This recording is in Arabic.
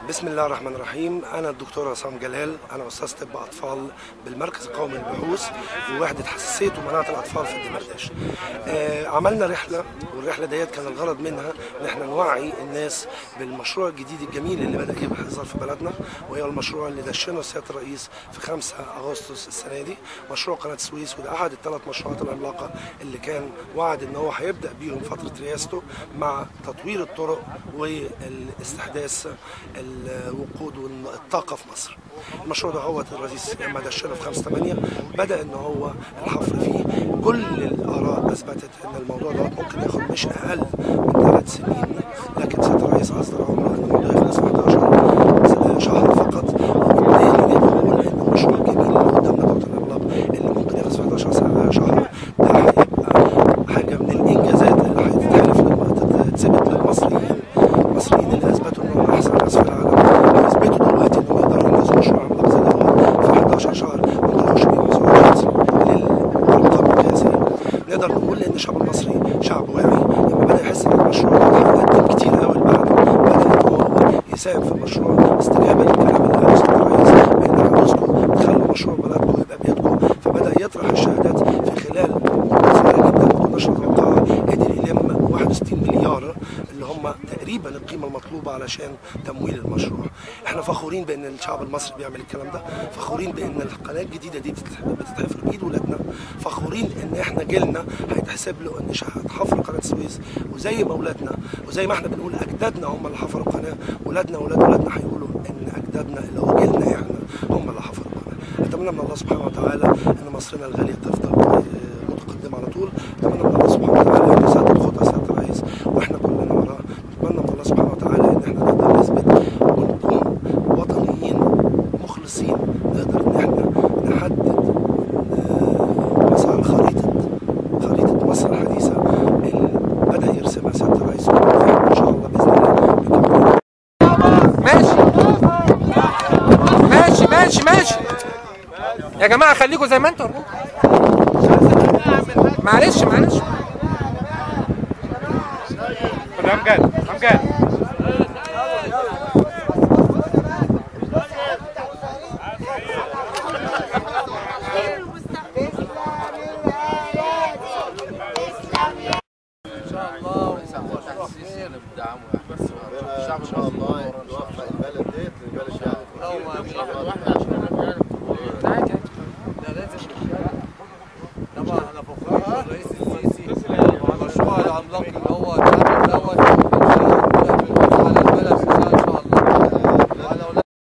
بسم الله الرحمن الرحيم. أنا الدكتور عصام جلال، أنا أستاذ طب أطفال بالمركز القومي للبحوث ووحدة حساسية ومناعة الأطفال في الدمرداش. عملنا رحلة، والرحلة ديت كان الغرض منها إن احنا نوعي الناس بالمشروع الجديد الجميل اللي بدأ يظهر في بلدنا، وهي المشروع اللي دشنه سيادة الرئيس في 5 أغسطس السنة دي، مشروع قناة السويس. وده أحد ال3 مشروعات العملاقة اللي كان وعد إن هو هيبدأ بيهم فترة رئاسته، مع تطوير الطرق والاستحداث الوقود والطاقة في مصر. المشروع ده هو الرئيس لما دشنه في 5/8 بدأ ان هو الحفر فيه. كل الآراء أثبتت ان الموضوع ده ممكن ياخد مش أقل من 3 سنين، لكن سيادة الرئيس أصدر أمر ان الموضوع يخلص في 11 شهر فقط. وبالتالي نقدر نقول ان المشروع الجميل اللي قدامنا دوت العملاق اللي ممكن يخلص في 11 شهر ده هيبقى حاجة من الإنجازات اللي هتتحلف تتثبت للمصريين. المصريين اللي اثبتوا انهم احسن ناس في العالم هيثبتوا دلوقتي انهم يقدروا ينجزوا مشروع عملاق زي دوت في 11 شهر ما يقدروش بيه للارقام القياسيه. نقدر نقول ان الشعب المصري شعب واعي، لما بدا يحس ان المشروع ده هيقدم كتير قوي لبلده بدا ان هو يساهم في المشروع استجابه للكلام اللي قاله السيد الرئيس بان عاوزكم تخلوا مشروع بلدكم يبقى بيدكم. فبدا يطرح الشهادات في خلال مده صغيره جدا ما كناش نتوقعها، قدر يلم 61 مليار اللي هم تقريبا القيمه المطلوبه علشان تمويل المشروع. احنا فخورين بان الشعب المصري بيعمل الكلام ده، فخورين بان القناه الجديده دي بتتحفر بايد ولادنا، فخورين ان احنا جيلنا هيتحسب له ان حفر قناه السويس. وزي ما اولادنا وزي ما احنا بنقول اجدادنا هم اللي حفروا القناه، ولادنا واولاد ولادنا هيقولوا ان اجدادنا اللي هو جيلنا احنا هم اللي حفروا القناه. اتمنى من الله سبحانه وتعالى ان مصرنا الغاليه تفضل متقدمه على طول. اتمنى من الله سبحانه وتعالى ان يسدد خطى سياده الرئيس واحنا كلنا وراه. نتمنى من الله سبحانه وتعالى ان احنا نقدر نثبت ونكون وطنيين مخلصين، نقدر ان احنا نحدد مسار خريطه مصر الحديثه اللي بدا يرسمها سياده الرئيس، ان شاء الله باذن الله. ماشي يا جماعه، خليكم زي ما انتم. معلش امجد الشعب ان شاء الله يوفق البلد ديت للبلد طبعا احنا فخورين بالرئيس السيسي وعلى المشروع العملاق اللي هو